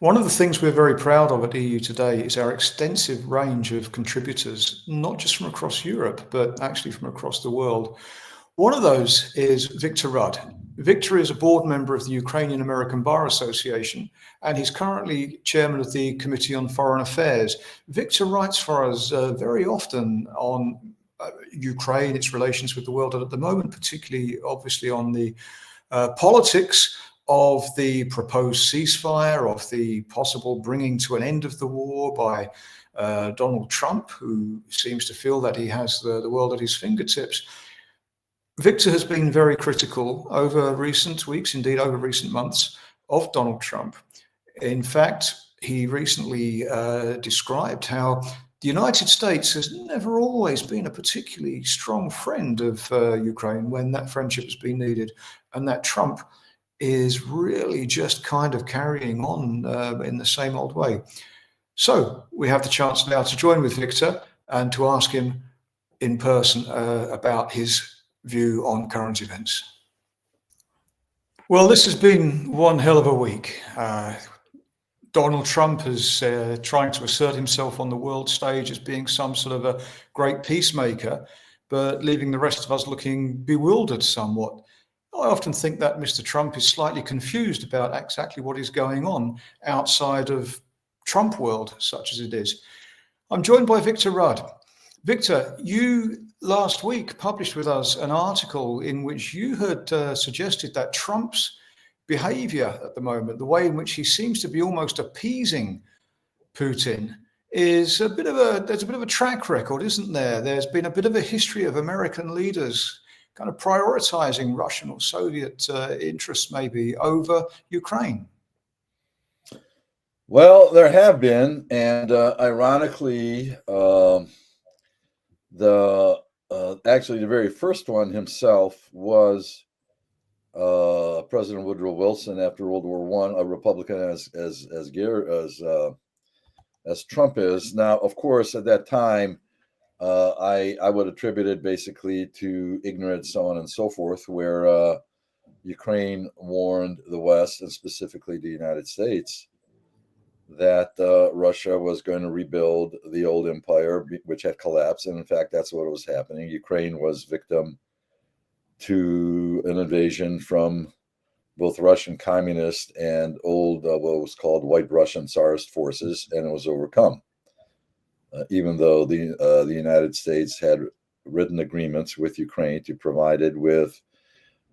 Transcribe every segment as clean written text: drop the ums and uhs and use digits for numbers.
One of the things we're very proud of at EU Today is our extensive range of contributors, not just from across Europe, but actually from across the world. One of those is Victor Rudd. Victor is a board member of the Ukrainian American Bar Association, and he's currently chairman of the Committee on Foreign Affairs. Victor writes for us very often on Ukraine, its relations with the world, and at the moment, particularly obviously on the politics of the proposed ceasefire, of the possible bringing to an end of the war by Donald Trump, who seems to feel that he has the world at his fingertips. Victor has been very critical over recent weeks, indeed over recent months, of Donald Trump. In fact, he recently described how the United States has never always been a particularly strong friend of Ukraine when that friendship has been needed, and that Trump is really just kind of carrying on in the same old way. So we have the chance now to join with Victor and to ask him in person about his view on current events. Well, this has been one hell of a week. Donald Trump is trying to assert himself on the world stage as being some sort of a great peacemaker, but leaving the rest of us looking bewildered somewhat. I often think that Mr. Trump is slightly confused about exactly what is going on outside of Trump world, such as it is. I'm joined by Victor Rudd. Victor, you last week published with us an article in which you had suggested that Trump's behavior at the moment, the way in which he seems to be almost appeasing Putin, is there's a bit of a track record, isn't there? There's been a bit of a history of American leaders kind of prioritizing Russian or Soviet interests maybe over Ukraine. Well, there have been, and ironically, actually the very first one himself was President Woodrow Wilson after World War I, a Republican as Trump is now. Of course, at that time, I would attribute it basically to ignorance, so on and so forth, where Ukraine warned the West and specifically the United States that Russia was going to rebuild the old empire, which had collapsed. And in fact, that's what was happening. Ukraine was victim to an invasion from both Russian communist and old, what was called White Russian Tsarist forces, and it was overcome. Even though the United States had written agreements with Ukraine to provide it with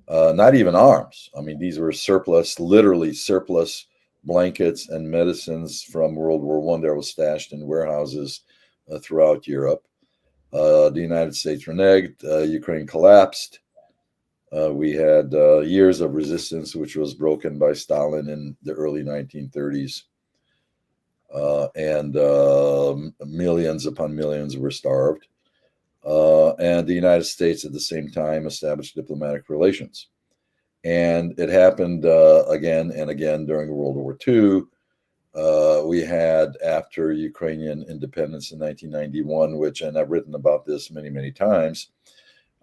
not even arms. I mean, these were surplus, literally surplus blankets and medicines from World War I that was stashed in warehouses throughout Europe. The United States reneged. Ukraine collapsed. We had years of resistance, which was broken by Stalin in the early 1930s. And millions upon millions were starved. And the United States at the same time established diplomatic relations. And it happened again and again during World War II. We had, after Ukrainian independence in 1991, which, and I've written about this many, many times,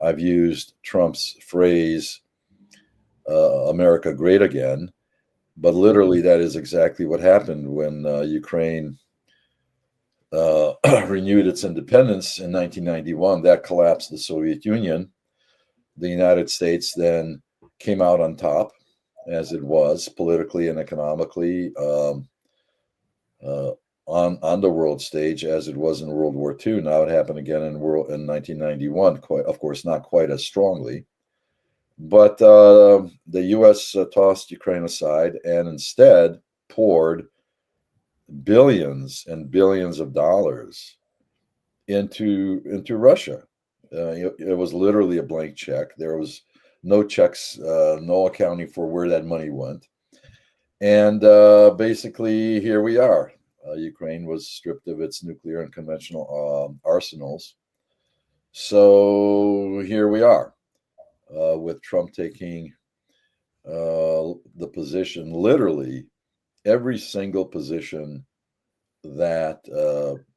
I've used Trump's phrase, America great again. But literally, that is exactly what happened when Ukraine renewed its independence in 1991. That collapsed the Soviet Union. The United States then came out on top, as it was politically and economically on the world stage, as it was in World War II. Now it happened again in 1991. Of course, not quite as strongly. But the U.S. tossed Ukraine aside and instead poured billions and billions of dollars into Russia. It was literally a blank check. There was no checks, no accounting for where that money went. And basically, here we are. Ukraine was stripped of its nuclear and conventional arsenals. So here we are. With Trump taking the position, literally every single position that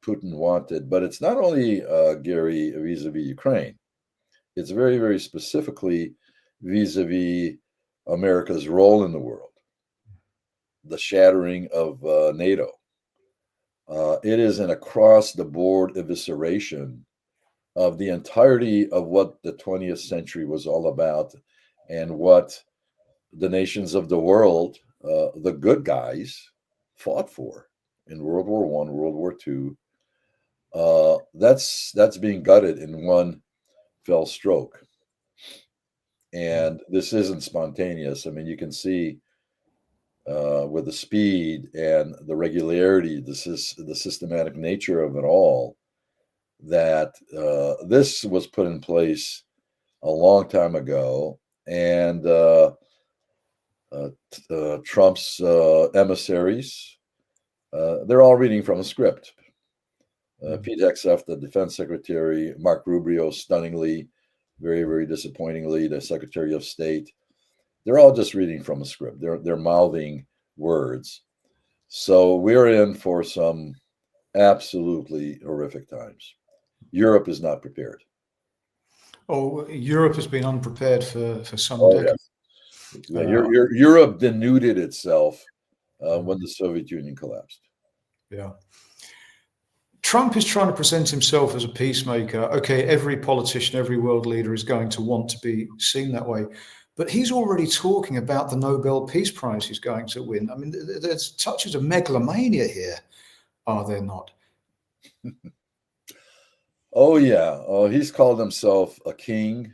Putin wanted. But it's not only, Gary, vis-a-vis Ukraine. It's very, very specifically vis-a-vis America's role in the world. the shattering of NATO. It is an across-the-board evisceration of the entirety of what the 20th century was all about and what the nations of the world, the good guys, fought for in World War I, World War II. That's being gutted in one fell stroke. And this isn't spontaneous. I mean, you can see with the speed and the regularity, the systematic nature of it all, that this was put in place a long time ago. And Trump's emissaries, they're all reading from a script. Pete Hegseth, the defense secretary, Mark Rubio, stunningly, very, very disappointingly, the secretary of state, they're all just reading from a script. They're mouthing words. So we're in for some absolutely horrific times. Europe is not prepared. Oh, Europe has been unprepared for some Yes. decades. Yeah, Europe denuded itself when the Soviet Union collapsed. Yeah. Trump is trying to present himself as a peacemaker. Okay, every politician, every world leader is going to want to be seen that way. But he's already talking about the Nobel Peace Prize he's going to win. I mean, there's touches of megalomania here, are there not? Oh, yeah. He's called himself a king.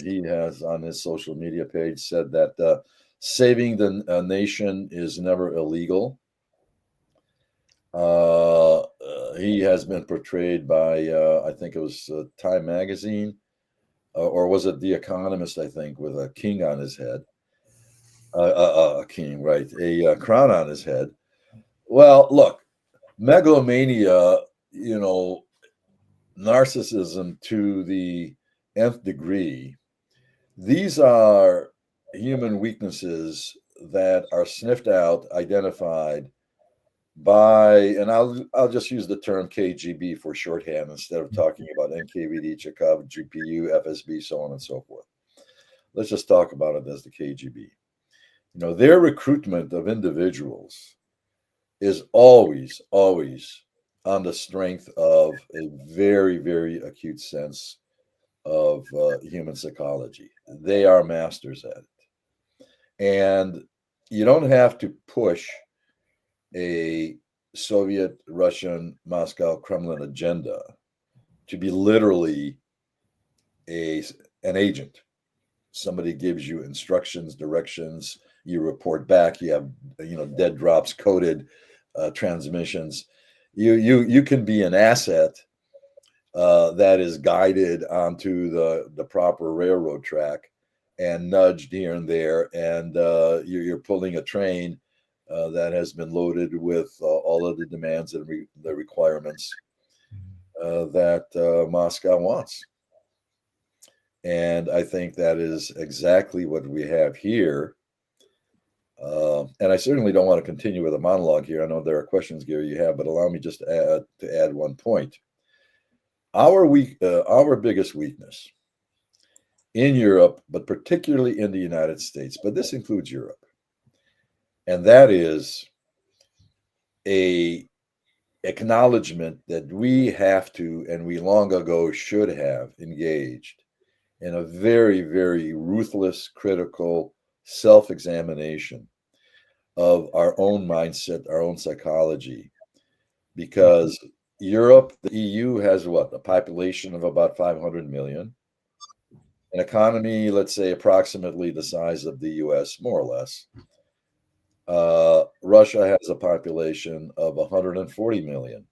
He has on his social media page said that saving the nation is never illegal. He has been portrayed by, I think it was Time Magazine, or was it The Economist, I think, with a king on his head. A king, right? A crown on his head. Well, look, megalomania, narcissism to the nth degree. These are human weaknesses that are sniffed out, identified by, and I'll just use the term KGB for shorthand instead of talking about NKVD, Chekhov, GPU, FSB, so on and so forth. Let's just talk about it as the KGB. Their recruitment of individuals is always on the strength of a very, very acute sense of human psychology. They are masters at it. And you don't have to push a Soviet, Russian, Moscow, Kremlin agenda to be literally an agent. Somebody gives you instructions, directions, you report back, you have dead drops, coded transmissions. You can be an asset that is guided onto the proper railroad track and nudged here and there, and you're pulling a train that has been loaded with all of the demands and the requirements that Moscow wants. And I think that is exactly what we have here. And I certainly don't want to continue with a monologue here. I know there are questions, Gary, you have, but allow me just to add one point. Our biggest weakness in Europe, but particularly in the United States, but this includes Europe, and that is a acknowledgement that we have to, and we long ago should have engaged in a very, very ruthless, critical self-examination of our own mindset, our own psychology, because Europe, the EU has what? A population of about 500 million, an economy, let's say, approximately the size of the US, more or less. Russia has a population of 140 million.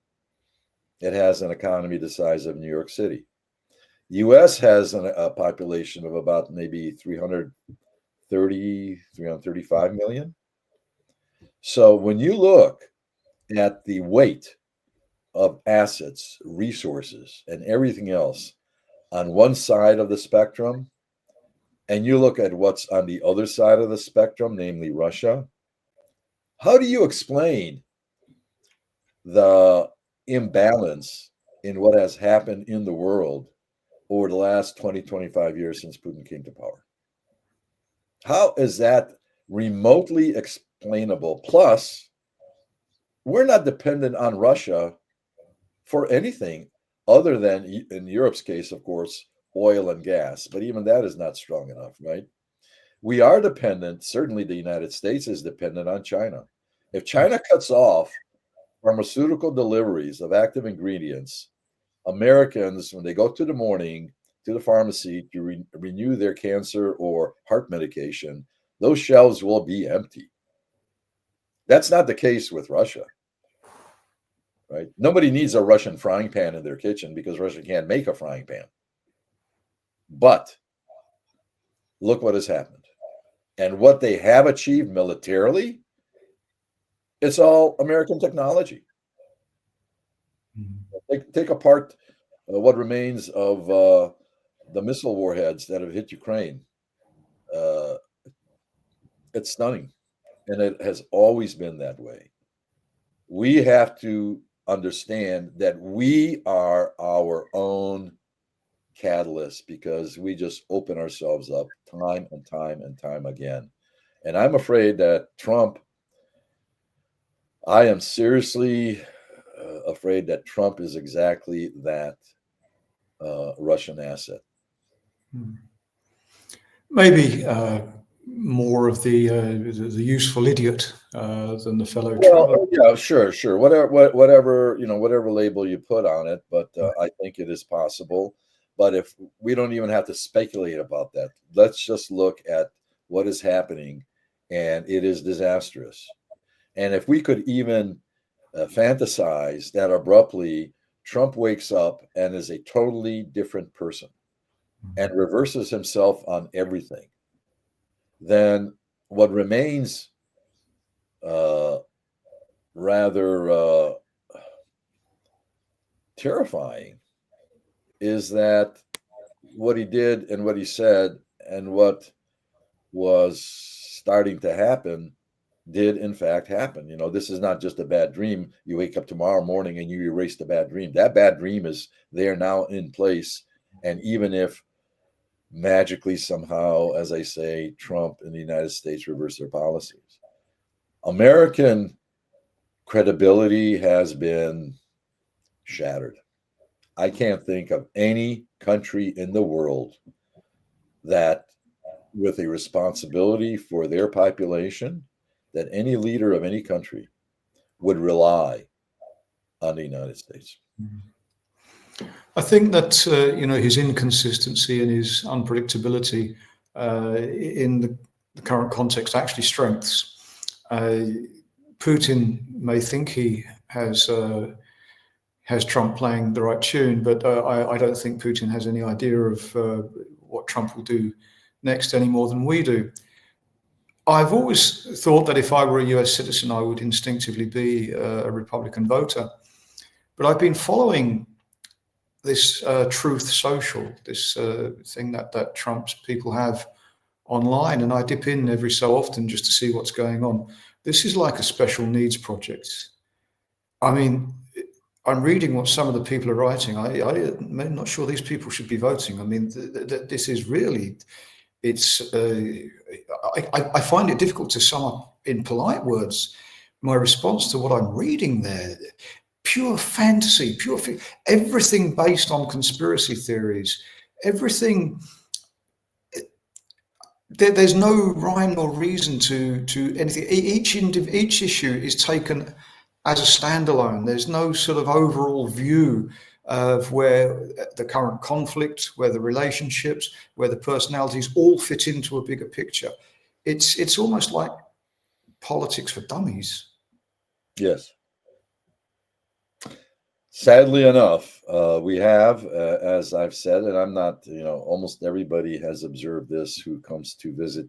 It has an economy the size of New York City. US has a population of about maybe 330, 335 million. So when you look at the weight of assets, resources, and everything else on one side of the spectrum, and you look at what's on the other side of the spectrum, namely Russia, how do you explain the imbalance in what has happened in the world over the last 20, 25 years since Putin came to power? How is that remotely unexplainable. Plus, we're not dependent on Russia for anything other than, in Europe's case, of course, oil and gas. But even that is not strong enough, right? We are dependent, certainly the United States is dependent on China. If China cuts off pharmaceutical deliveries of active ingredients, Americans, when they go to the pharmacy to renew their cancer or heart medication, those shelves will be empty. That's not the case with Russia, right? Nobody needs a Russian frying pan in their kitchen because Russia can't make a frying pan. But look what has happened. And what they have achieved militarily, it's all American technology. Take apart what remains of the missile warheads that have hit Ukraine. It's stunning. And it has always been that way. We have to understand that we are our own catalyst because we just open ourselves up time and time and time again. And I'm afraid that I am seriously afraid that Trump is exactly that Russian asset. Maybe more of the useful idiot than the fellow Well, traveler. yeah, sure. Whatever label you put on it, but I think it is possible. But if we don't even have to speculate about that, let's just look at what is happening, and it is disastrous. And if we could even fantasize that abruptly Trump wakes up and is a totally different person and reverses himself on everything, then what remains rather terrifying is that what he did and what he said and what was starting to happen did in fact happen. You know, this is not just a bad dream. You wake up tomorrow morning and you erase the bad dream. That bad dream is there now in place. And even if magically somehow, as I say, Trump and the United States reverse their policies, American credibility has been shattered. I can't think of any country in the world that, with a responsibility for their population, that any leader of any country would rely on the United States. I think that his inconsistency and his unpredictability in the current context actually strengths. Putin may think he has Trump playing the right tune, but I don't think Putin has any idea of what Trump will do next any more than we do. I've always thought that if I were a US citizen, I would instinctively be a Republican voter. But I've been following this Truth Social, this thing that Trump's people have online, and I dip in every so often just to see what's going on. This is like a special needs project. I mean, I'm reading what some of the people are writing. I'm not sure these people should be voting. I mean, this is really, I find it difficult to sum up in polite words my response to what I'm reading there. Pure fantasy, everything based on conspiracy theories, everything. There's no rhyme or reason to anything. Each issue is taken as a standalone. There's no sort of overall view of where the current conflict, where the relationships, where the personalities all fit into a bigger picture. It's almost like politics for dummies. Yes. Sadly enough, we have, as I've said, and I'm not, almost everybody has observed this who comes to visit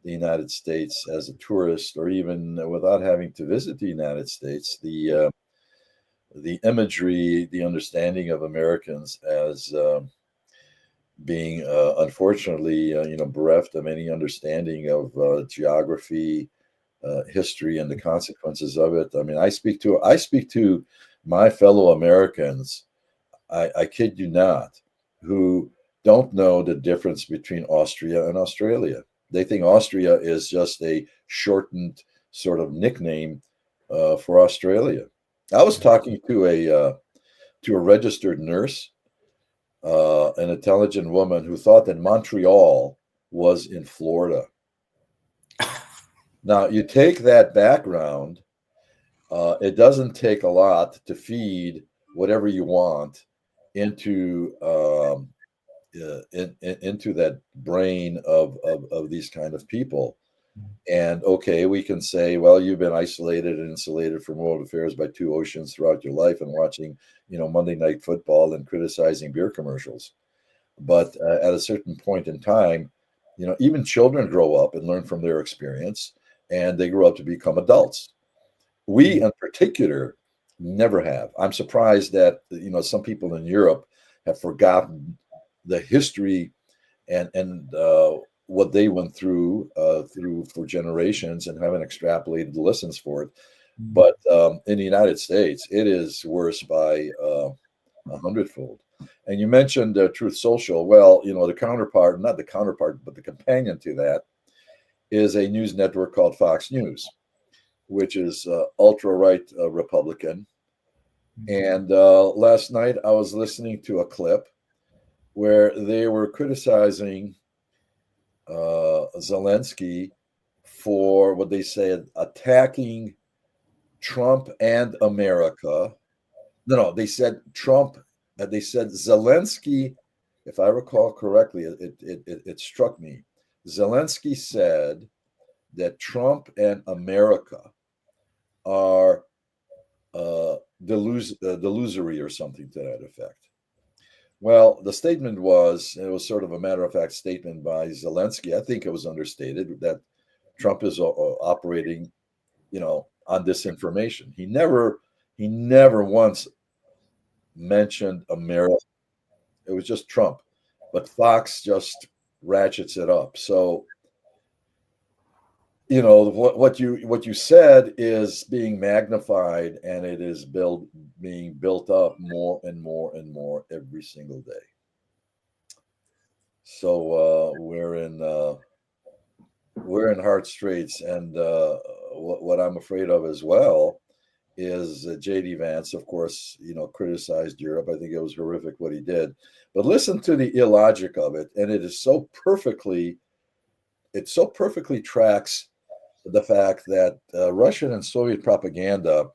the United States as a tourist, or even without having to visit the United States, the imagery, the understanding of Americans as being, unfortunately, bereft of any understanding of geography, history, and the consequences of it. I mean, I speak to my fellow Americans, I kid you not, who don't know the difference between Austria and Australia. They think Austria is just a shortened sort of nickname for Australia. I was talking to a registered nurse, an intelligent woman who thought that Montreal was in Florida. Now, you take that background, it doesn't take a lot to feed whatever you want into into that brain of these kind of people. And okay, we can say, well, you've been isolated and insulated from world affairs by two oceans throughout your life and watching, Monday Night Football and criticizing beer commercials. But at a certain point in time, even children grow up and learn from their experience, and they grow up to become adults. We, in particular, never have. I'm surprised that some people in Europe have forgotten the history and what they went through for generations and haven't extrapolated the lessons for it. But in the United States, it is worse by 100-fold. And you mentioned Truth Social. Well, the counterpart, not the counterpart, but the companion to that is a news network called Fox News, which is ultra-right Republican. And last night I was listening to a clip where they were criticizing Zelensky for what they said attacking Trump and America. No, they said Trump. They said Zelensky, if I recall correctly, it struck me. Zelensky said that Trump and America are delusory or something to that effect. Well, the statement it was sort of a matter-of-fact statement by Zelensky. I think it was understated that Trump is operating, on disinformation. He never once mentioned America. It was just Trump, but Fox just ratchets it up. So, what you said is being magnified, and it is being built up more and more and more every single day. So we're in hard straits, and what I'm afraid of as well is J.D. Vance, of course, criticized Europe. I think it was horrific what he did, but listen to the illogic of it, and it so perfectly tracks the fact that Russian and Soviet propaganda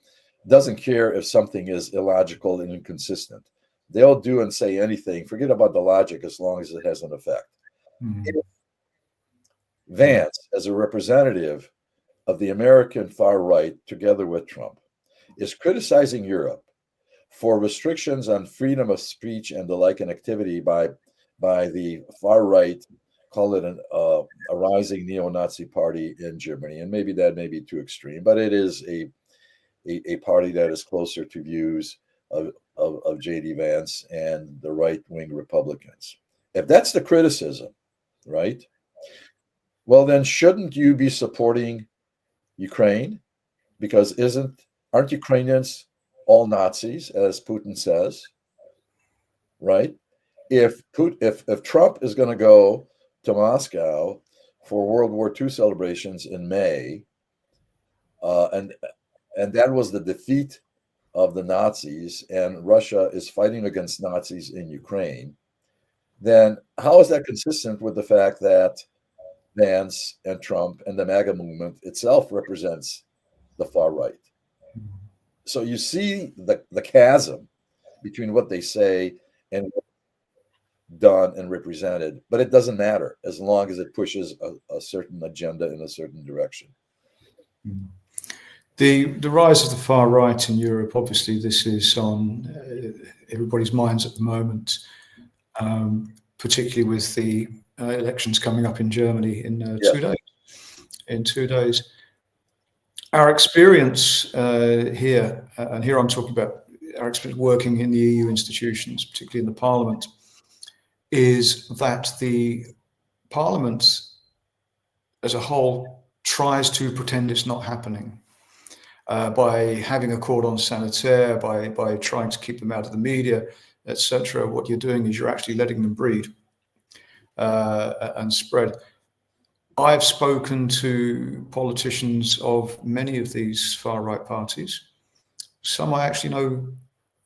doesn't care if something is illogical and inconsistent. They'll do and say anything, forget about the logic, as long as it has an effect. If Vance, as a representative of the American far right, together with Trump, is criticizing Europe for restrictions on freedom of speech and the like and activity by the far right, call it a rising neo-Nazi party in Germany. And maybe that may be too extreme, but it is a party that is closer to views of J.D. Vance and the right-wing Republicans. If that's the criticism, right? Well, then shouldn't you be supporting Ukraine? Because aren't Ukrainians all Nazis, as Putin says, right? If Trump is going to go to Moscow for World War II celebrations in May, and that was the defeat of the Nazis, and Russia is fighting against Nazis in Ukraine, then how is that consistent with the fact that Vance and Trump and the MAGA movement itself represents the far right? So you see the chasm between what they say and what's done and represented, but it doesn't matter as long as it pushes a certain agenda in a certain direction. The rise of the far right in Europe, obviously this is on everybody's minds at the moment, particularly with the elections coming up in Germany in 2 days. In 2 days. Our experience here, and here I'm talking about our experience working in the EU institutions, particularly in the Parliament, is that the Parliament as a whole tries to pretend it's not happening by having a cordon sanitaire, by trying to keep them out of the media, etc. What you're doing is you're actually letting them breed and spread. I've spoken to politicians of many of these far-right parties. Some I actually know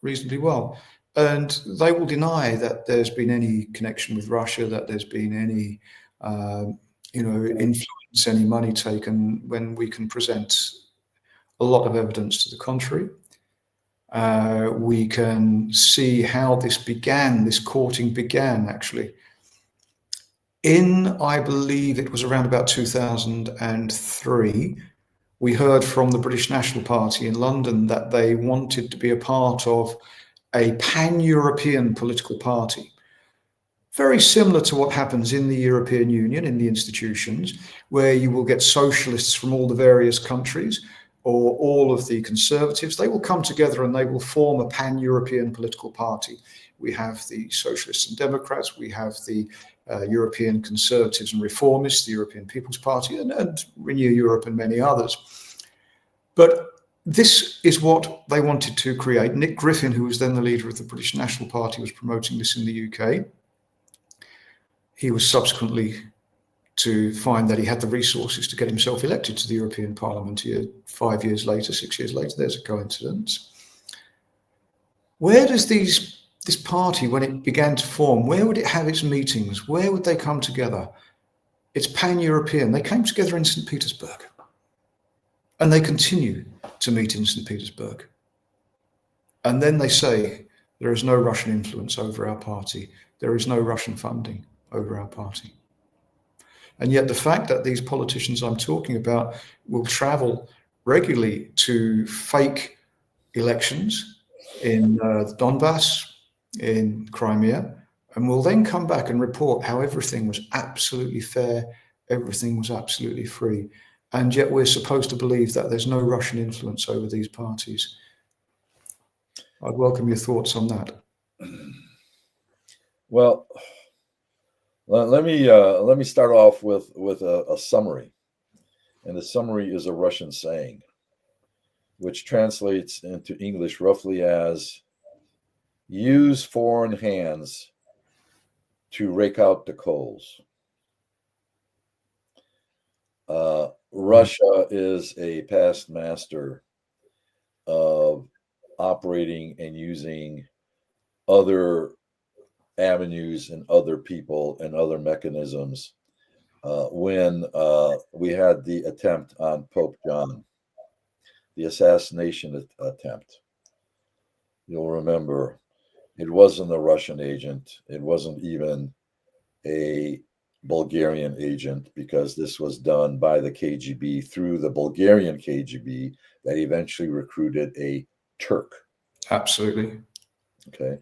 reasonably well, and they will deny that there's been any connection with Russia, that there's been any, influence, any money taken, when we can present a lot of evidence to the contrary. We can see how this began, this courting began, actually. I believe it was around about 2003, we heard from the British National Party in London that they wanted to be a part of a pan-European political party. Very similar to what happens in the European Union, in the institutions, where you will get socialists from all the various countries, or all of the conservatives. They will come together and they will form a pan-European political party. We have the Socialists and Democrats, we have the European Conservatives and Reformists, the European People's Party, and Renew Europe and many others. But this is what they wanted to create. Nick Griffin, who was then the leader of the British National Party, was promoting this in the UK. He was subsequently to find that he had the resources to get himself elected to the European Parliament here 5 years later, 6 years later. There's a coincidence. Where does this party, when it began to form, where would it have its meetings? Where would they come together? It's pan-European. They came together in St. Petersburg. And they continue to meet in St. Petersburg. And then they say, there is no Russian influence over our party. There is no Russian funding over our party. And yet the fact that these politicians I'm talking about will travel regularly to fake elections in the Donbass, in Crimea, and will then come back and report how everything was absolutely fair, everything was absolutely free. And yet we're supposed to believe that there's no Russian influence over these parties. I'd welcome your thoughts on that. Well, let me start off with a summary, and the summary is a Russian saying, which translates into English roughly as use foreign hands to rake out the coals. Russia is a past master of operating and using other avenues and other people and other mechanisms. When we had the attempt on Pope John, the assassination attempt, you'll remember it wasn't a Russian agent. It wasn't even a Bulgarian agent, because this was done by the KGB through the Bulgarian KGB that eventually recruited a Turk. Absolutely. Okay.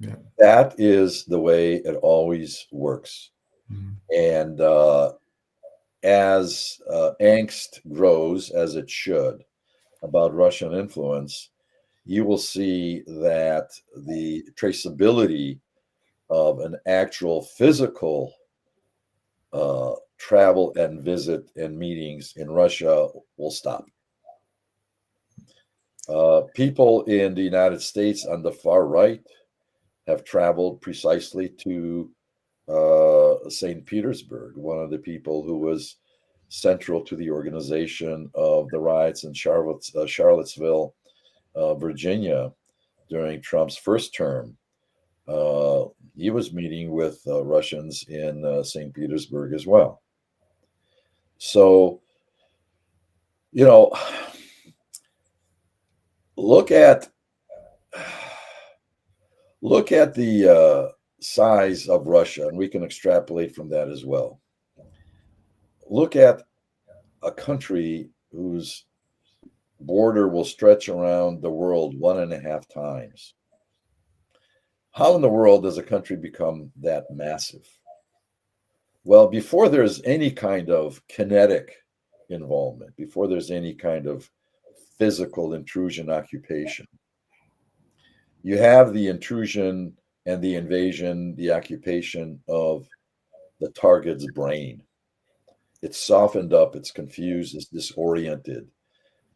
Yeah. That is the way it always works. Mm-hmm. And as angst grows, as it should, about Russian influence, you will see that the traceability of an actual physical travel and visit and meetings in Russia will stop. People in the United States on the far right have traveled precisely to St. Petersburg. One of the people who was central to the organization of the riots in Charlottesville, Virginia, during Trump's first term, he was meeting with Russians in St. Petersburg as well. So, look at the size of Russia, and we can extrapolate from that as well. Look at a country whose border will stretch around the world 1.5 times. How in the world does a country become that massive? Well, before there's any kind of kinetic involvement, before there's any kind of physical intrusion occupation, you have the intrusion and the invasion, the occupation of the target's brain. It's softened up, it's confused, it's disoriented.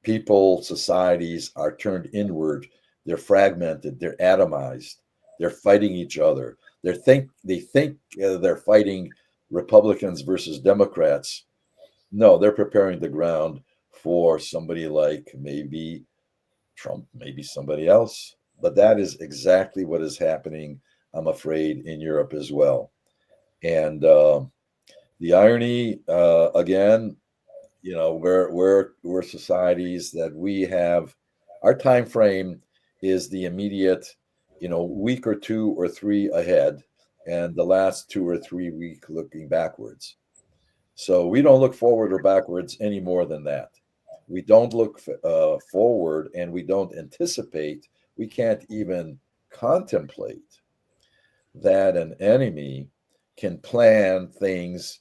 People, societies are turned inward, they're fragmented, they're atomized, they're fighting each other. They think they're fighting Republicans versus Democrats. No, they're preparing the ground for somebody like maybe Trump, maybe somebody else. But that is exactly what is happening, I'm afraid, in Europe as well. And the irony, again, we're societies that we have, our time frame is the immediate, week or 2 or 3 ahead, and the last 2 or 3 week looking backwards. So we don't look forward or backwards any more than that. We don't look forward, and we don't anticipate. We can't even contemplate that an enemy can plan things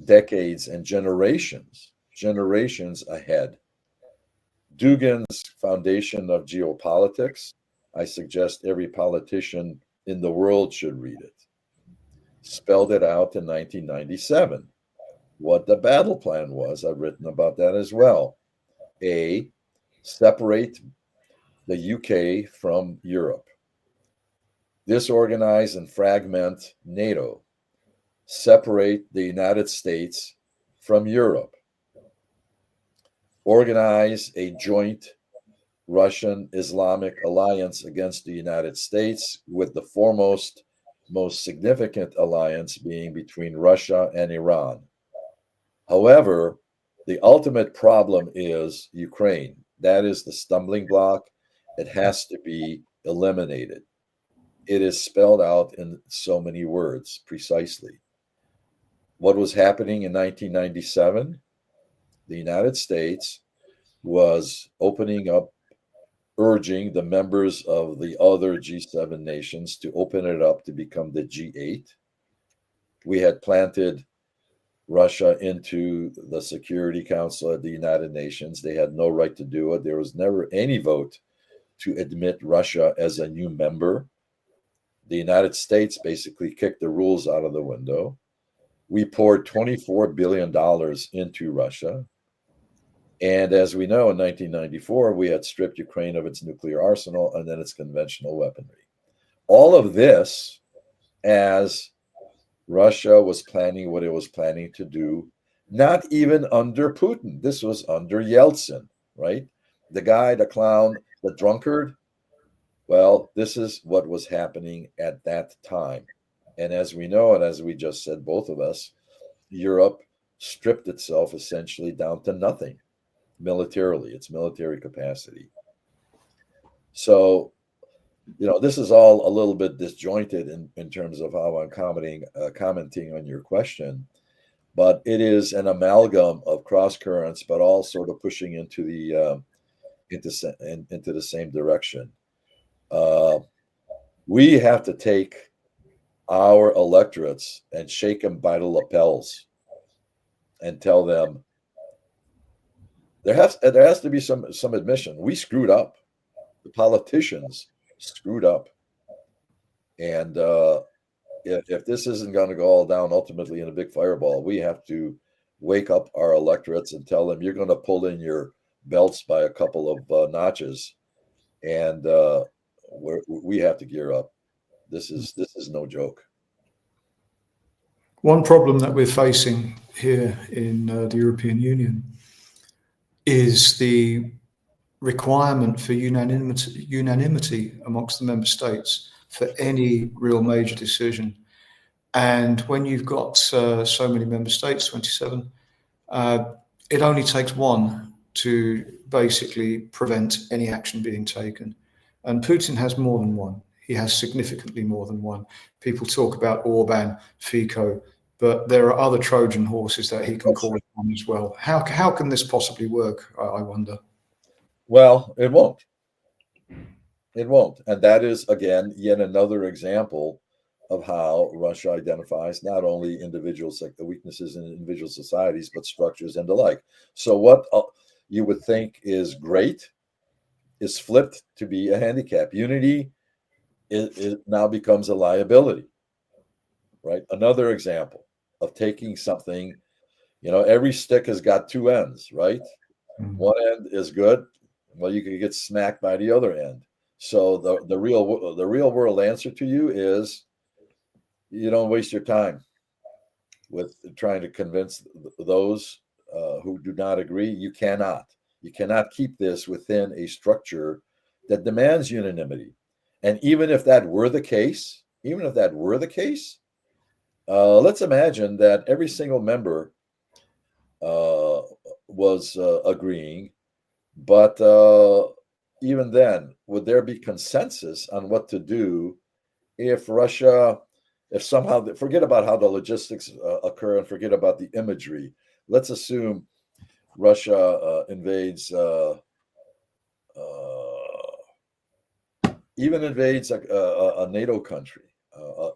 decades and generations ahead. Dugin's Foundation of Geopolitics, I suggest every politician in the world should read it. Spelled it out in 1997. What the battle plan was, I've written about that as well. A, separate the UK from Europe. Disorganize and fragment NATO. Separate the United States from Europe. Organize a joint Russian Islamic alliance against the United States, with the foremost, most significant alliance being between Russia and Iran. However, the ultimate problem is Ukraine. That is the stumbling block. It has to be eliminated. It is spelled out in so many words precisely. What was happening in 1997? The United States was opening up, urging the members of the other G7 nations to open it up to become the G8. We had planted Russia into the Security Council of the United Nations. They had no right to do it. There was never any vote to admit Russia as a new member. The United States basically kicked the rules out of the window. We poured $24 billion into Russia. And as we know, in 1994, we had stripped Ukraine of its nuclear arsenal and then its conventional weaponry. All of this as Russia was planning what it was planning to do, not even under Putin. This was under Yeltsin, right? The guy, the clown, the drunkard. Well, this is what was happening at that time. And as we know, and as we just said, both of us, Europe stripped itself essentially down to nothing militarily, its military capacity. So, this is all a little bit disjointed in terms of how I'm commenting on your question, but it is an amalgam of cross currents, but all sort of pushing into the same direction. We have to take our electorates and shake them by the lapels and tell them there has to be some admission. We screwed up. The politicians screwed up. And if this isn't going to go all down ultimately in a big fireball, we have to wake up our electorates and tell them you're going to pull in your belts by a couple of notches, and we have to gear up. This is no joke. One problem that we're facing here in the European Union is the requirement for unanimity amongst the member states for any real major decision. And when you've got so many member states, 27, it only takes one to basically prevent any action being taken. And Putin has more than one. He has significantly more than one. People talk about Orban, Fico, but there are other Trojan horses that he can call upon as well. How can this possibly work, I wonder? Well, it won't. It won't. And that is, again, yet another example of how Russia identifies not only individuals, like the weaknesses in individual societies, but structures and the like. So what you would think is great is flipped to be a handicap. Unity it now becomes a liability, right? Another example of taking something, every stick has got two ends, right? Mm-hmm. One end is good. Well, you can get smacked by the other end. So the real world answer to you is you don't waste your time. with trying to convince those who do not agree. You cannot. You cannot keep this within a structure that demands unanimity. And even if that were the case, let's imagine that every single member was agreeing, but even then, would there be consensus on what to do if somehow, forget about how the logistics occur and forget about the imagery. Let's assume Russia invades, even invades a NATO country,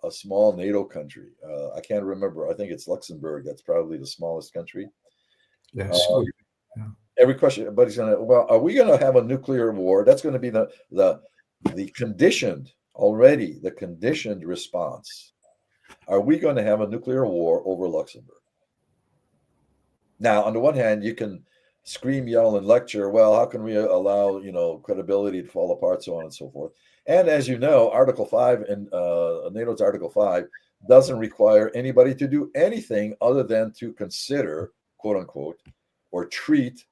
a small NATO country. I can't remember. I think it's Luxembourg. That's probably the smallest country. Yes. Every question, everybody's going to, well, are we going to have a nuclear war? That's going to be the conditioned response. Are we going to have a nuclear war over Luxembourg? Now, on the one hand, you can scream, yell, and lecture, well, how can we allow, credibility to fall apart, so on and so forth. And as you know, Article 5 in NATO's Article 5 doesn't require anybody to do anything other than to consider, quote unquote, or treat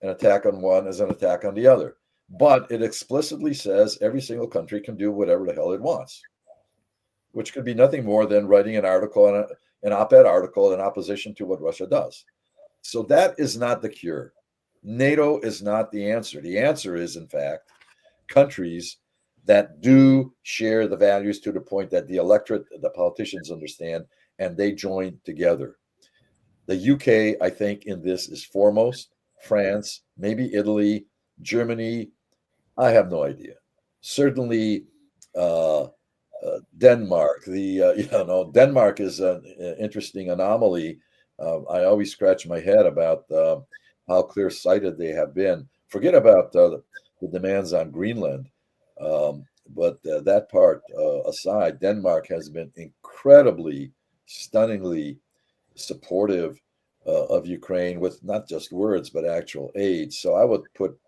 an attack on one as an attack on the other. But it explicitly says every single country can do whatever the hell it wants, which could be nothing more than writing an article, an op-ed article in opposition to what Russia does. So that is not the cure. NATO is not the answer. The answer is, in fact, countries that do share the values to the point that the electorate, the politicians understand, and they join together. The UK, I think, in this is foremost. France, maybe Italy, Germany, I have no idea. Certainly, Denmark. Denmark is an interesting anomaly. I always scratch my head about how clear-sighted they have been. Forget about the demands on Greenland, but that part aside, Denmark has been incredibly, stunningly supportive of Ukraine with not just words but actual aid. So I would put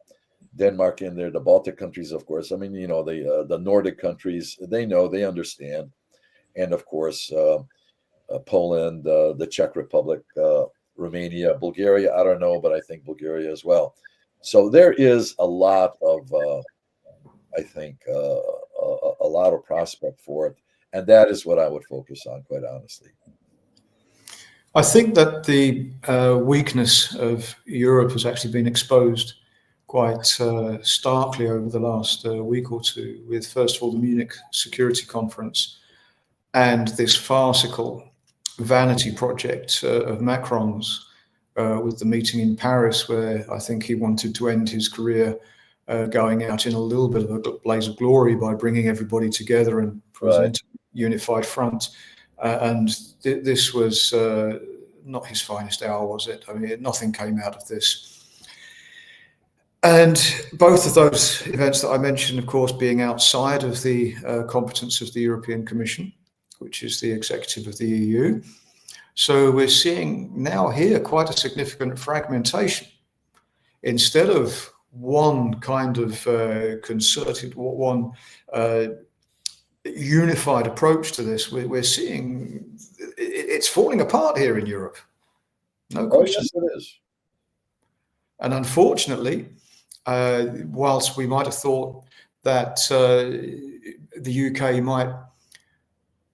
Denmark in there. The Baltic countries, of course. I mean, the Nordic countries. They know, they understand, and of course. Poland, the Czech Republic, Romania, Bulgaria. I don't know, but I think Bulgaria as well. So there is a lot of, I think, a lot of prospect for it. And that is what I would focus on, quite honestly. I think that the weakness of Europe has actually been exposed quite starkly over the last week or two with, first of all, the Munich Security Conference and this farcical vanity project of Macron's with the meeting in Paris, where I think he wanted to end his career going out in a little bit of a blaze of glory by bringing everybody together and presenting a unified front. This was not his finest hour, was it? I mean, nothing came out of this. And both of those events that I mentioned, of course, being outside of the competence of the European Commission, which is the executive of the EU. So we're seeing now here quite a significant fragmentation. Instead of one kind of concerted, one unified approach to this, we're seeing it's falling apart here in Europe. No question. Oh, yes, it is. And unfortunately, whilst we might have thought that the UK might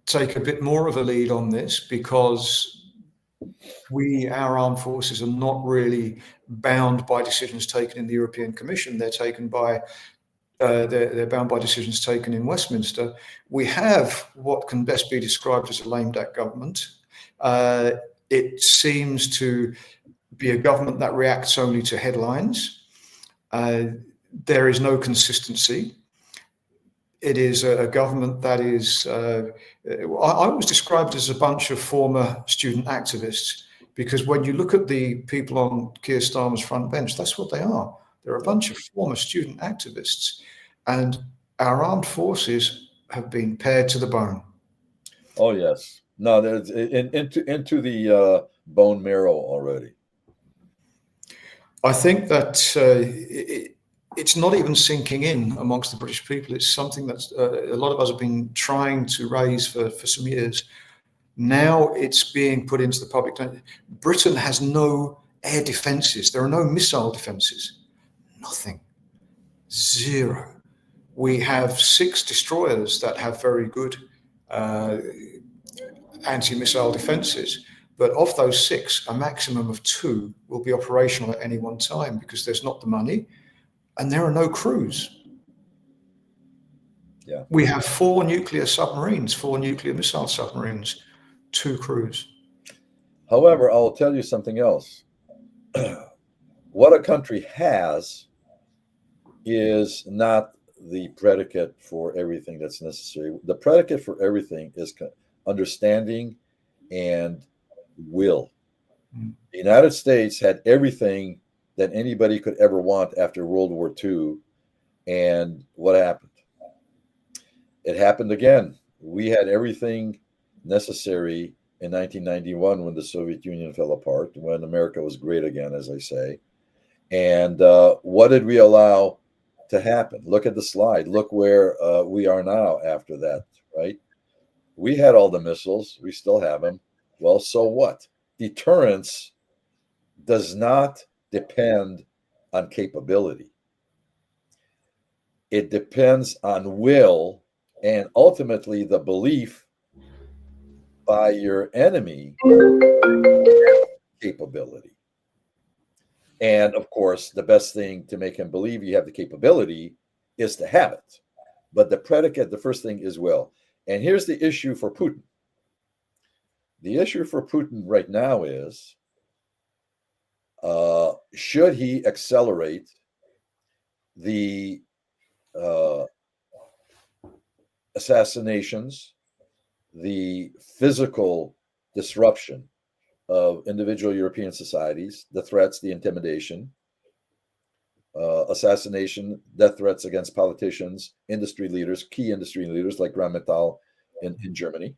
take a bit more of a lead on this because our armed forces are not really bound by decisions taken in the European Commission. They're taken by they're bound by decisions taken in Westminster. We have what can best be described as a lame duck government. It seems to be a government that reacts only to headlines. There is no consistency. It is a government that is, I was described as a bunch of former student activists, because when you look at the people on Keir Starmer's front bench, that's what they are. They're a bunch of former student activists, and our armed forces have been pared to the bone. Oh, yes. No, there's into the bone marrow already. I think that it's not even sinking in amongst the British people. It's something that a lot of us have been trying to raise for some years. Now it's being put into the public. Britain has no air defenses. There are no missile defenses. Nothing. Zero. We have 6 destroyers that have very good anti-missile defenses. But of those 6, a maximum of 2 will be operational at any one time because there's not the money and there are no crews. Yeah. We have 4 nuclear submarines, 4 nuclear missile submarines, 2 crews. However, I'll tell you something else. What a country has is not the predicate for everything that's necessary. The predicate for everything is understanding and will. The United States had everything that anybody could ever want after World War II. And what happened? It happened again. We had everything necessary in 1991 when the Soviet Union fell apart, when America was great again, as I say. And what did we allow to happen? Look at the slide. Look where we are now after that, right? We had all the missiles. We still have them. Well, so what? Deterrence does not depend on capability. It depends on will and ultimately the belief by your enemy capability. And of course, the best thing to make him believe you have the capability is to have it. But the predicate, the first thing is will. And here's the issue for Putin. The issue for Putin right now is, should he accelerate the assassinations, the physical disruption of individual European societies, the threats, the intimidation, assassination, death threats against politicians, industry leaders, key industry leaders like Rheinmetall in Germany.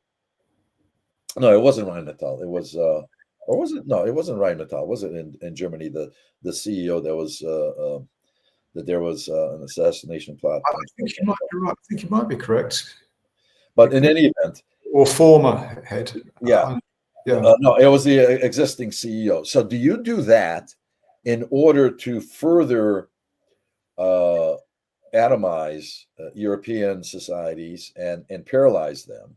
No, it wasn't Rheinmetall. It was, or was it? No, it wasn't Rheinmetall. Was it in Germany? The CEO that was that there was an assassination plot. I think you might be right. I think you might be correct. But in any event, or former head. Yeah. No, it was the existing CEO. So do you do that in order to further atomize European societies and paralyze them?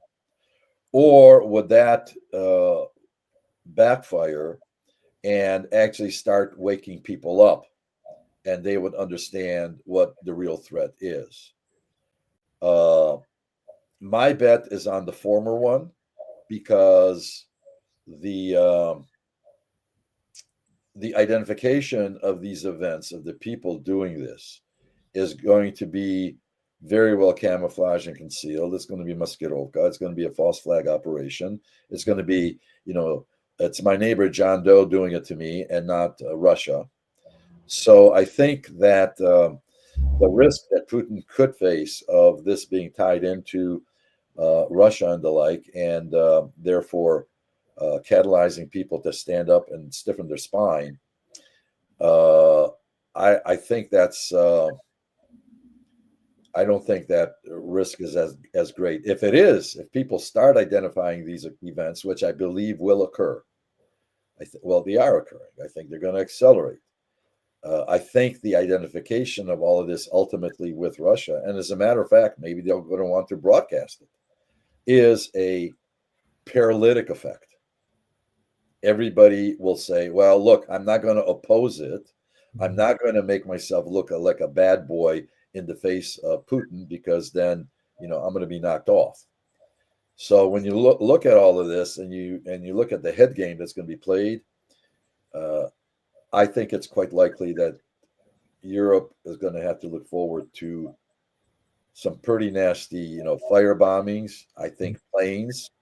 Or would that backfire and actually start waking people up and they would understand what the real threat is? My bet is on the former one, because the identification of these events, of the people doing this, is going to be very well camouflaged and concealed. It's going to be Maskirovka. It's going to be a false flag operation. It's going to be, it's my neighbor John Doe doing it to me and not Russia. So I think that the risk that Putin could face of this being tied into Russia and the like, and therefore catalyzing people to stand up and stiffen their spine, I think that's I don't think that risk is as great. If it is, if people start identifying these events, which I believe will occur, well, they are occurring. I think they're going to accelerate. I think the identification of all of this ultimately with Russia, and as a matter of fact, maybe they're going to want to broadcast it, is a paralytic effect. Everybody will say, well, look, I'm not going to oppose it. I'm not going to make myself look like a bad boy in the face of Putin, because then, I'm going to be knocked off. So when you look at all of this and you look at the head game that's going to be played, I think it's quite likely that Europe is going to have to look forward to some pretty nasty, fire bombings. I think planes,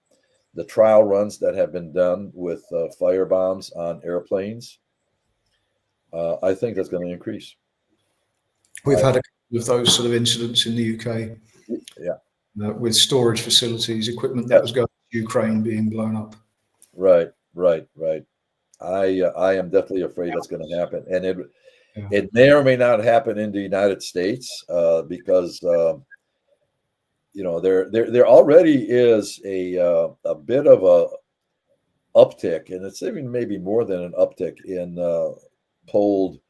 the trial runs that have been done with fire bombs on airplanes, I think that's going to increase. We've had a couple of those sort of incidents in the UK. Yeah. With storage facilities, equipment that was going to Ukraine being blown up. Right. I am definitely afraid that's going to happen, and it may or may not happen in the United States, because there already is a bit of a uptick, and it's even maybe more than an uptick in polled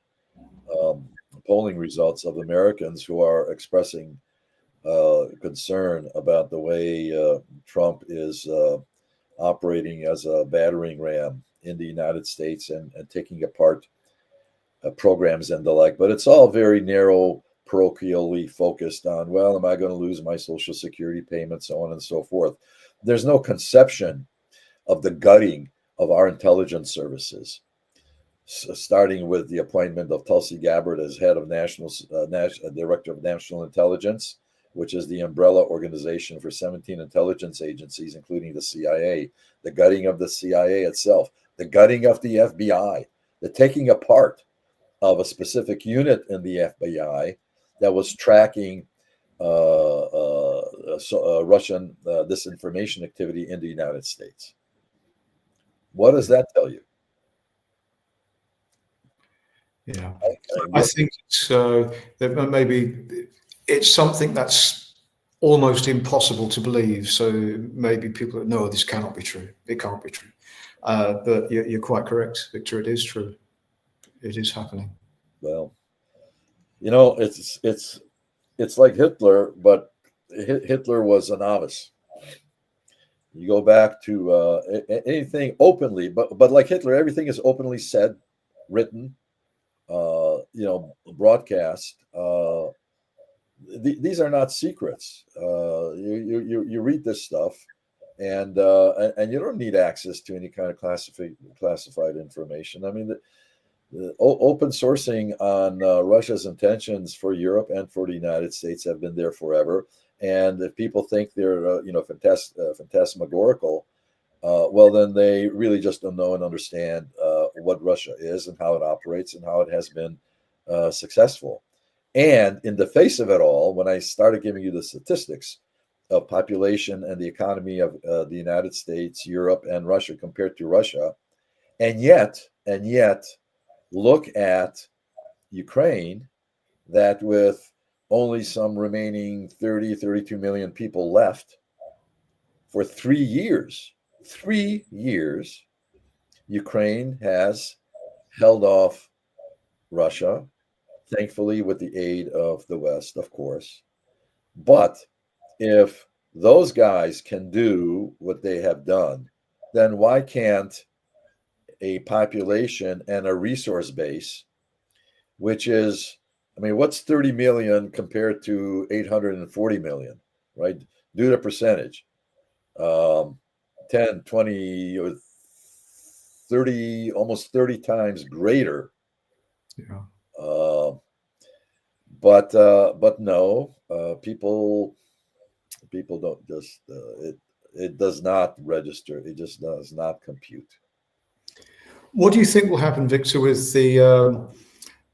polling results of Americans who are expressing concern about the way Trump is operating as a battering ram in the United States and taking apart programs and the like. But it's all very narrow, parochially focused on, well, am I going to lose my Social Security payments, so on and so forth. There's no conception of the gutting of our intelligence services, starting with the appointment of Tulsi Gabbard as head of Director of National Intelligence, which is the umbrella organization for 17 intelligence agencies, including the CIA, the gutting of the CIA itself, the gutting of the FBI, the taking apart of a specific unit in the FBI that was tracking Russian disinformation activity in the United States. What does that tell you? Yeah, I think it's that maybe it's something that's almost impossible to believe. So maybe people know this cannot be true. It can't be true. But you're quite correct, Victor. It is true. It is happening. Well, it's like Hitler, but Hitler was a novice. You go back to anything openly, but like Hitler, everything is openly said, written, broadcast. These are not secrets. You read this stuff, and you don't need access to any kind of classified information. I mean, the open sourcing on Russia's intentions for Europe and for the United States have been there forever. And if people think they're phantasmagorical, well, then they really just don't know and understand what Russia is and how it operates and how it has been successful. And in the face of it all, when I started giving you the statistics of population and the economy of the United States, Europe, and Russia compared to Russia, and yet, look at Ukraine, that with only some remaining 32 million people left for 3 years, Ukraine has held off Russia, thankfully with the aid of the West, of course. But if those guys can do what they have done, then why can't a population and a resource base, which is, I mean, what's 30 million compared to 840 million, right? Do the percentage. 10, 20, or 30, almost 30 times greater. Yeah. But no, people don't just, it does not register. It just does not compute. What do you think will happen, Victor, with the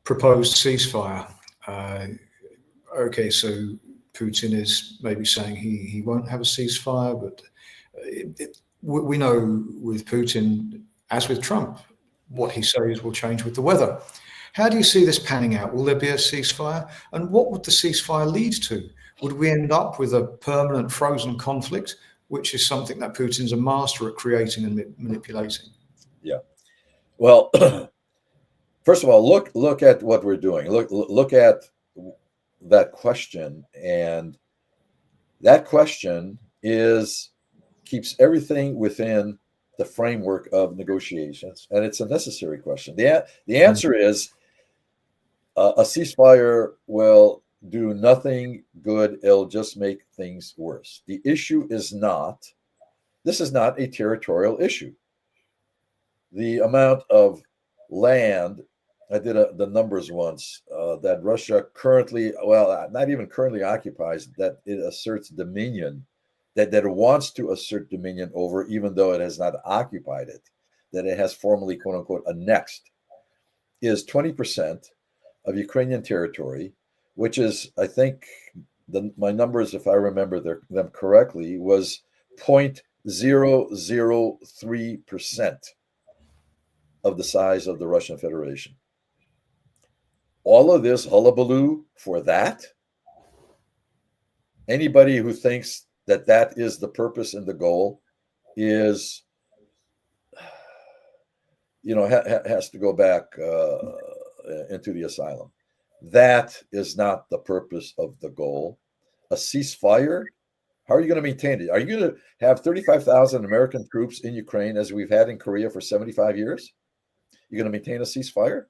proposed ceasefire? Okay, so Putin is maybe saying he won't have a ceasefire, but we know with Putin, as with Trump, what he says will change with the weather. How do you see this panning out? Will there be a ceasefire? And what would the ceasefire lead to? Would we end up with a permanent frozen conflict, which is something that Putin's a master at creating and manipulating? Yeah. Well, first of all, look at what we're doing. Look at that question, and that question keeps everything within the framework of negotiations, and it's a necessary question. The answer is a ceasefire will do nothing good. It'll just make things worse. The issue is not. This is not a territorial issue. The amount of land, I did the numbers once, that Russia currently, well, not even currently occupies, that it asserts dominion, that it wants to assert dominion over, even though it has not occupied it, that it has formally, quote unquote, annexed, is 20% of Ukrainian territory, which is, I think, my numbers, if I remember them correctly, was 0.003% of the size of the Russian Federation. All of this hullabaloo for that? Anybody who thinks that that is the purpose and the goal is, has to go back into the asylum. That is not the purpose of the goal. A ceasefire? How are you going to maintain it? Are you going to have 35,000 American troops in Ukraine as we've had in Korea for 75 years? You're going to maintain a ceasefire?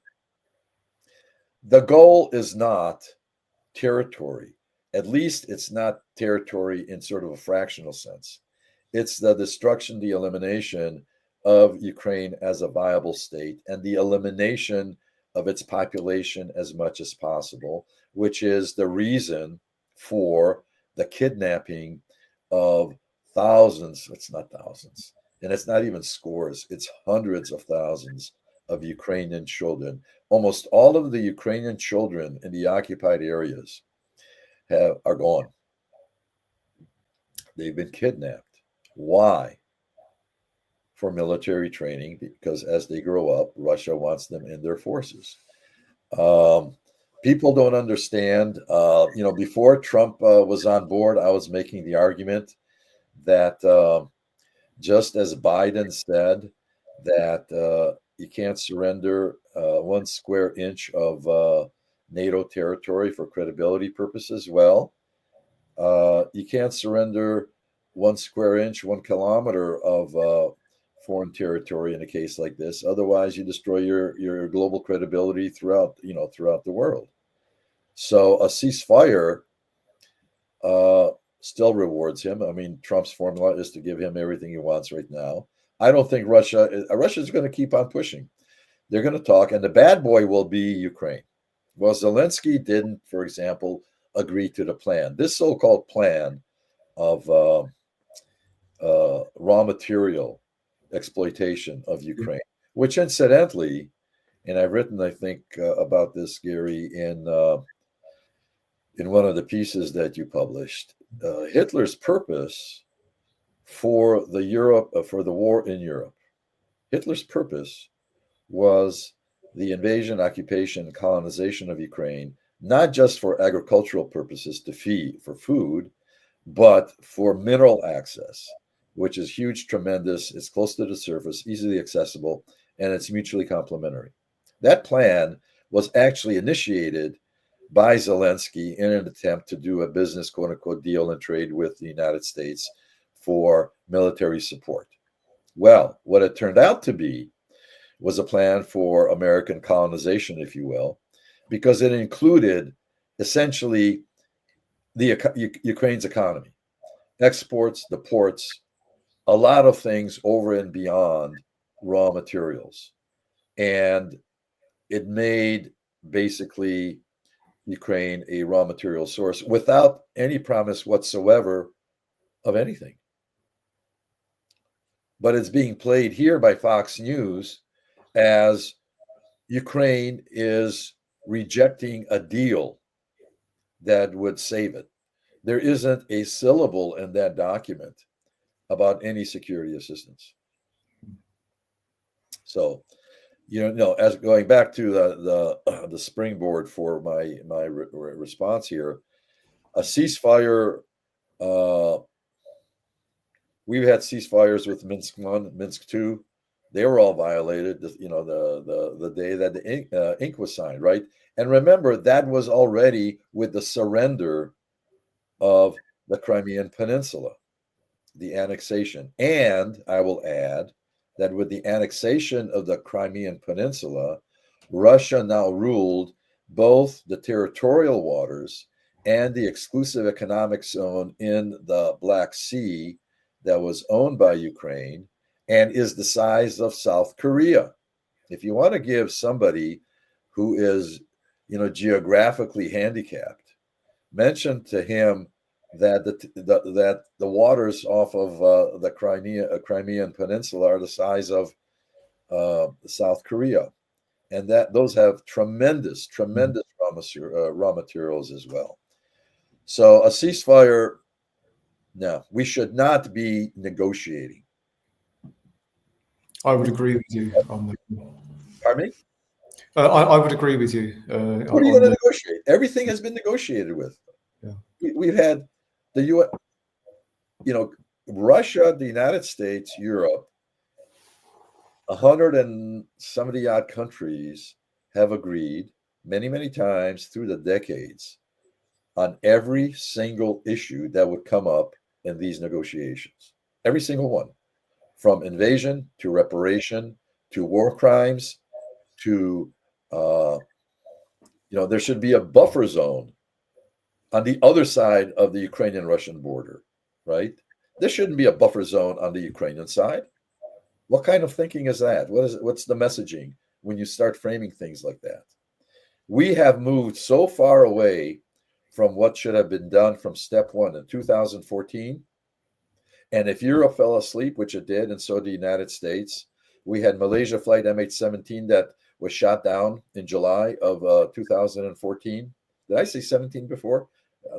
The goal is not territory. At least it's not territory in sort of a fractional sense. It's the destruction, the elimination of Ukraine as a viable state and the elimination of its population as much as possible, which is the reason for the kidnapping of thousands, it's not thousands, and it's not even scores, it's hundreds of thousands of Ukrainian children. Almost all of the Ukrainian children in the occupied areas are gone. They've been kidnapped. Why? For military training, because as they grow up, Russia wants them in their forces. People don't understand. Before Trump was on board, I was making the argument that just as Biden said that you can't surrender 1 square inch of NATO territory for credibility purposes, well, you can't surrender 1 square inch, 1 kilometer of foreign territory in a case like this. Otherwise, you destroy your global credibility throughout the world. So a ceasefire still rewards him. I mean, Trump's formula is to give him everything he wants right now. I don't think Russia is going to keep on pushing. They're going to talk, and the bad boy will be Ukraine. Well, Zelensky didn't, for example, agree to the plan. This so-called plan of raw material exploitation of Ukraine, which incidentally, and I've written, I think, about this, Gary, in one of the pieces that you published, Hitler's purpose for the war in Europe. Hitler's purpose was the invasion, occupation, colonization of Ukraine, not just for agricultural purposes for food, but for mineral access, which is huge, tremendous, it's close to the surface, easily accessible, and it's mutually complementary. That plan was actually initiated by Zelensky in an attempt to do a business, quote unquote, deal and trade with the United States for military support. Well, what it turned out to be was a plan for American colonization, if you will, because it included essentially Ukraine's economy, exports, the ports, a lot of things over and beyond raw materials. And it made basically Ukraine a raw material source without any promise whatsoever of anything. But it's being played here by Fox News as Ukraine is rejecting a deal that would save it. There isn't a syllable in that document about any security assistance. So, as going back to the springboard for my response here, a ceasefire. We've had ceasefires with Minsk 1, Minsk 2. They were all violated. The day that the ink was signed, right? And remember, that was already with the surrender of the Crimean Peninsula, the annexation. And I will add that with the annexation of the Crimean Peninsula, Russia now ruled both the territorial waters and the exclusive economic zone in the Black Sea that was owned by Ukraine and is the size of South Korea. If you want to give somebody who is, geographically handicapped, mention to him that the waters off of the Crimean Peninsula are the size of South Korea, and that those have tremendous raw materials as well. So a ceasefire, no, we should not be negotiating. I would agree with you on that. Pardon me? I would agree with you. What are you going to negotiate? Everything has been negotiated with. Yeah. We've had The U.S., Russia, the United States, Europe, 170 odd countries have agreed many, many times through the decades on every single issue that would come up in these negotiations. Every single one, from invasion to reparation to war crimes to, there should be a buffer zone on the other side of the Ukrainian-Russian border, right? There shouldn't be a buffer zone on the Ukrainian side. What kind of thinking is that? What's the messaging when you start framing things like that? We have moved so far away from what should have been done from step one in 2014. And if Europe fell asleep, which it did, and so did the United States, we had Malaysia flight MH17 that was shot down in July of 2014. Did I say 17 before?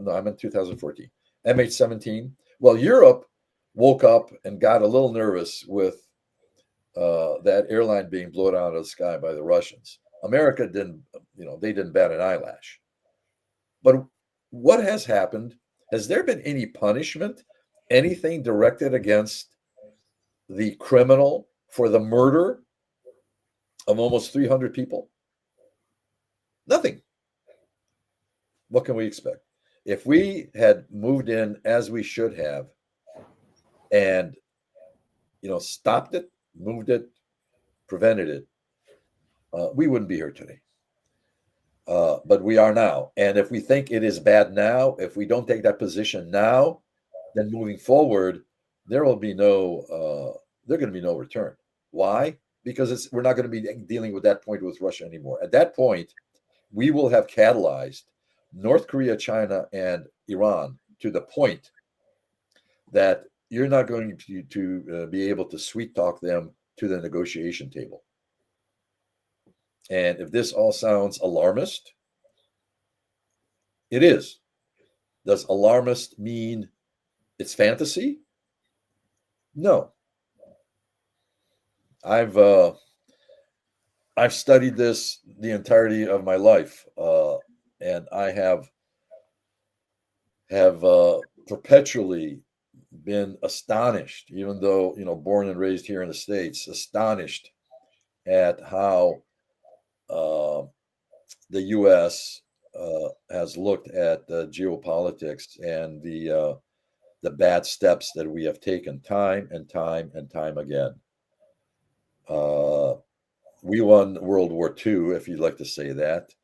No, I meant 2014. MH17. Well, Europe woke up and got a little nervous with that airline being blown out of the sky by the Russians. America didn't, they didn't bat an eyelash. But what has happened? Has there been any punishment, anything directed against the criminal for the murder of almost 300 people? Nothing. What can we expect? If we had moved in as we should have and, stopped it, moved it, prevented it, we wouldn't be here today. But we are now. And if we think it is bad now, if we don't take that position now, then moving forward, there going to be no return. Why? Because we're not going to be dealing with that point with Russia anymore. At that point, we will have catalyzed North Korea, China, and Iran to the point that you're not going to be able to sweet talk them to the negotiation table. And if this all sounds alarmist, it is. Does alarmist mean it's fantasy? No. I've studied this the entirety of my life, and I have perpetually been astonished, even though born and raised here in the States, astonished at how the U.S. Has looked at geopolitics and the bad steps that we have taken time and time and time again. We won World War II, if you'd like to say that.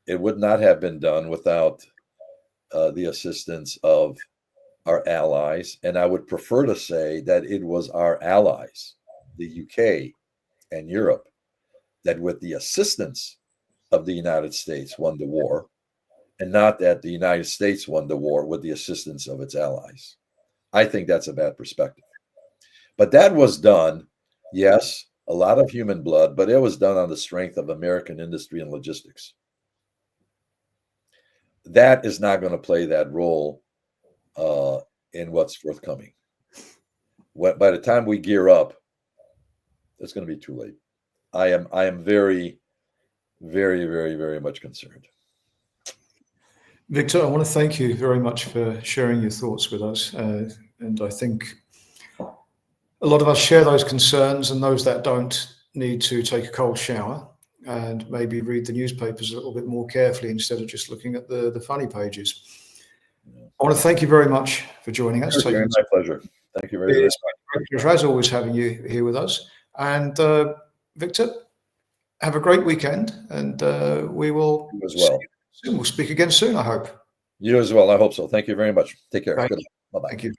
It would not have been done without the assistance of our allies. And I would prefer to say that it was our allies, the UK and Europe, that with the assistance of the United States won the war, and not that the United States won the war with the assistance of its allies. I think that's a bad perspective. But that was done, yes, a lot of human blood, but it was done on the strength of American industry and logistics. That is not going to play that role in what's forthcoming. By the time we gear up, it's going to be too late. I am very, very, very, very much concerned. Victor, I want to thank you very much for sharing your thoughts with us. And I think a lot of us share those concerns, and those that don't need to take a cold shower and maybe read the newspapers a little bit more carefully instead of just looking at the funny pages. I want to thank you very much for joining us. It's my pleasure. Thank you very much. It's as always having you here with us. And Victor, have a great weekend, and we will you as well. We'll speak again soon, I hope. You as well. I hope so. Thank you very much. Take care. Good. Bye-bye. Thank you.